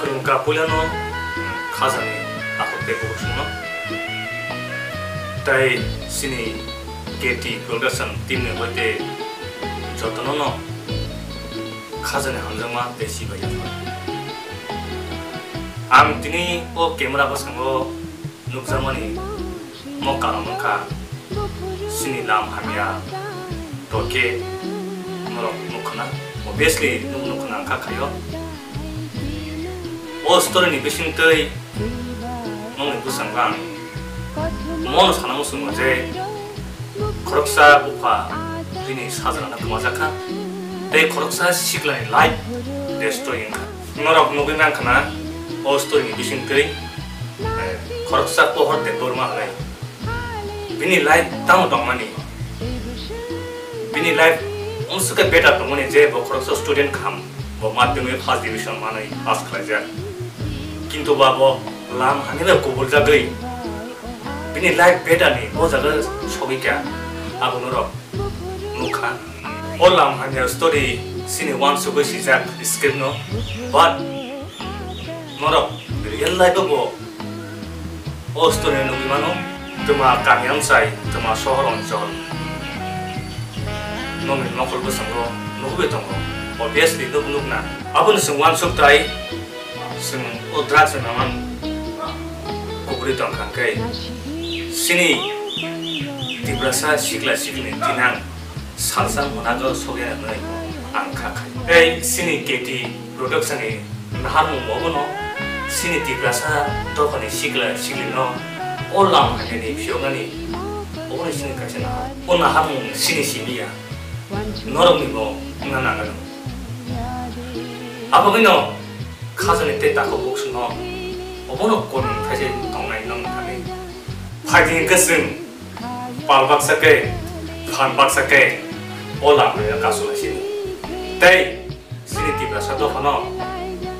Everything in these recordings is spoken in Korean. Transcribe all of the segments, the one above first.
그러니까 보려노 가사니 아고 빼고 싶노 다이 신이 게티 프로덕션 팀네 할때 저도노 가사니 함정만 대시가 야죠 암티니 오 게임라고 상고 눅자머니 뭐 가능한가 신이 남함이야 도게 뭐로 놓거나 뭐 베슬리 놓거나 가까요 오 스토리니 비신트이 너무 부상관 뭐는 사는 것은 뭐지 거럭사 오파 우리니 사전하나 그마자카 내 거럭사 시글라니 라이프 내 스토리인가 너랑 누구면 가나 오 스토리니 비신트이 거럭사 오할 때 도르마 하나이 비니 라이프 땅을 동만이 비니 라이프 umsuka beta tomone je bo khoroksa student kham bo madhyamik first division manai pass khlaja kintu ba bo lam hanile ko bolja gai bini life beta ni bo jaga chobi kya abunoro nukha o lam hanya story sini one sugo sijak script no but noro real life bo o story no bimano tuma kamyam sai tuma shohor onchol 너무 너무 불쌍고 너무 배통고 obviously 너무 누구나 아버는 승wan 속다이 승 오드라스 나만 고브리던 관계 신이 디브라사 시글라 시글린 디난 산산 문화가 소개하는 안카카이 에이 신이 게티 프로덕션이 나하는 뭐고노 신이 디브라사 도커니 시글라 시글리노 올람 하니 피오가니 오늘 신이까지 나 오늘 하는 신이 심이야 너랑이 뭐 나나가는 아버지는 가슴에 떼다고 목숨어 어머너 꼴은 사실 동네 있는 가네 파이팅 것은 발박사께 반박사께 올라가야 가수하시니 대이 시니티브라서도 하나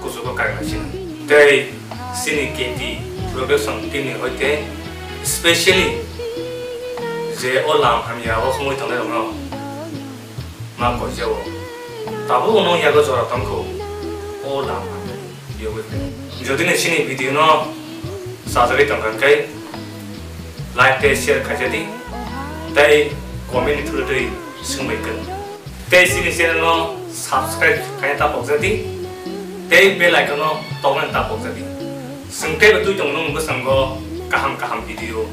구조가 가능하시는 대이 시니케티 프로덕션 팀이 할때 스페셜리 이제 올라가면 어머니 동네 오너 나 거죠. 다부 오늘 야가 저라 담고 올라 여기 저들은 신이 비디오노 사자리 담간게 라이크 쉐어 가져디 다이 커뮤니티들이 승매근 대신에 채널로 subscribe 가야다 복자디 대 벨 아이콘로 동안다 복자디 승태가 또 동는 거 상거 까함 비디오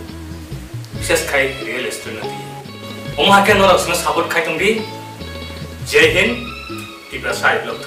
비슷 카이 리얼리스트는디 엄마께 너랑 쓰는 사봇 카이통디 जय हिंद टिप्रा साहिब लोग